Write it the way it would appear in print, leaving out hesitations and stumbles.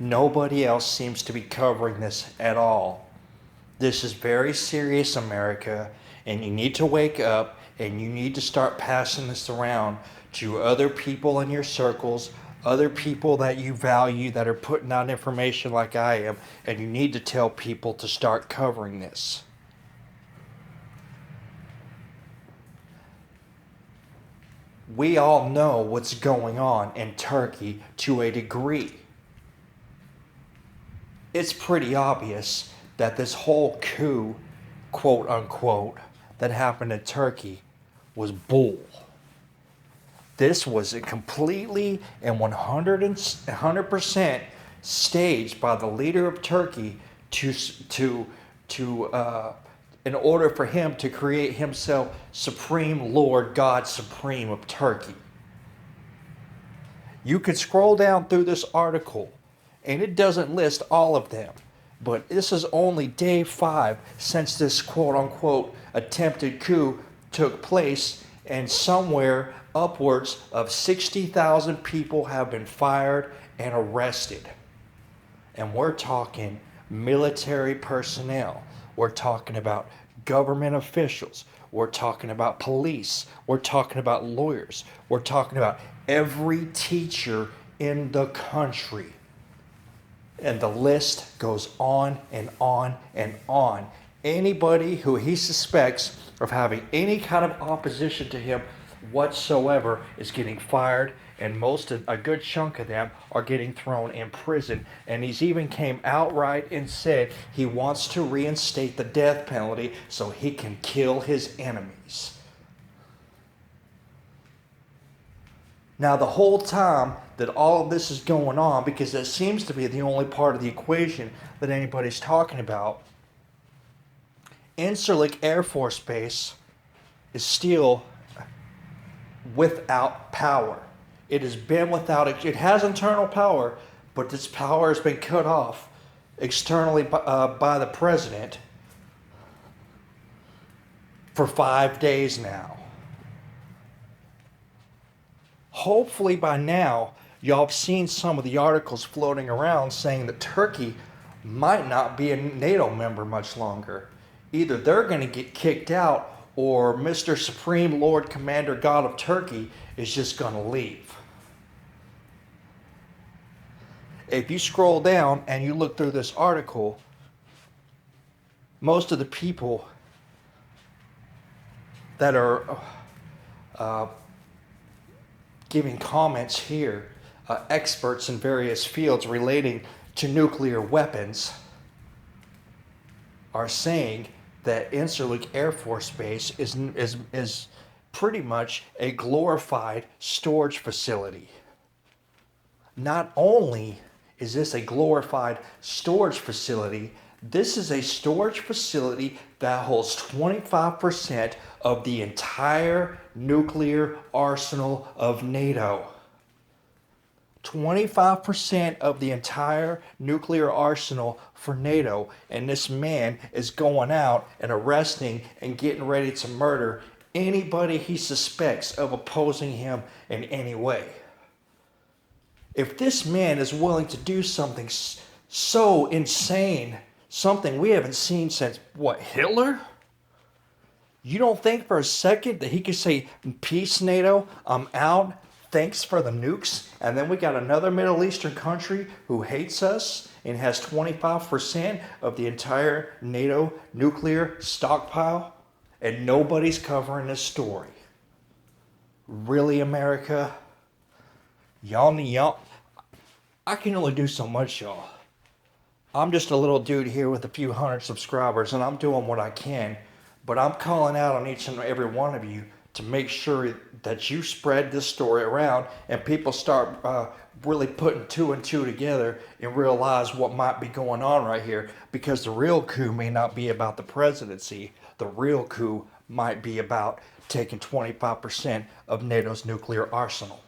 Nobody else seems to be covering this at all. This is very serious, America, and you need to wake up and you need to start passing this around to other people in your circles, other people that you value that are putting out information like I am, and you need to tell people to start covering this. We all know what's going on in Turkey to a degree. It's pretty obvious that this whole coup, quote unquote, that happened in Turkey was bull. This was a completely and 100% staged by the leader of Turkey to in order for him to create himself Supreme Lord God Supreme of Turkey. You could scroll down through this article and it doesn't list all of them, but this is only day 5 since this quote unquote attempted coup took place, and somewhere upwards of 60,000 people have been fired and arrested. And we're talking military personnel. We're talking about government officials. We're talking about police. We're talking about lawyers. We're talking about every teacher in the country. And the list goes on and on and on. Anybody who he suspects of having any kind of opposition to him whatsoever is getting fired, and a good chunk of them are getting thrown in prison. And he's even came outright and said he wants to reinstate the death penalty so he can kill his enemies. Now, the whole time that all of this is going on, because it seems to be the only part of the equation that anybody's talking about, Incirlik Air Force Base is still without power. It has been without it. It has internal power, but this power has been cut off externally by the president for 5 days now. Hopefully by now, y'all have seen some of the articles floating around saying that Turkey might not be a NATO member much longer. Either they're going to get kicked out, or Mr. Supreme Lord Commander God of Turkey is just going to leave. If you scroll down and you look through this article, most of the people that are giving comments here, experts in various fields relating to nuclear weapons, are saying that Incirlik Air Force Base is pretty much a glorified storage facility. Not only is this a glorified storage facility, this is a storage facility that holds 25% of the entire nuclear arsenal of NATO. 25% of the entire nuclear arsenal for NATO, and this man is going out and arresting and getting ready to murder anybody he suspects of opposing him in any way. If this man is willing to do something so insane, something we haven't seen since, what, Hitler? You don't think for a second that he could say, peace NATO, I'm out, thanks for the nukes, and then we got another Middle Eastern country who hates us and has 25% of the entire NATO nuclear stockpile, and nobody's covering this story? Really, America? Y'all, I can only do so much, y'all. I'm just a little dude here with a few hundred subscribers, and I'm doing what I can, but I'm calling out on each and every one of you to make sure that you spread this story around and people start really putting 2 and 2 together and realize what might be going on right here, because the real coup may not be about the presidency. The real coup might be about taking 25% of NATO's nuclear arsenal.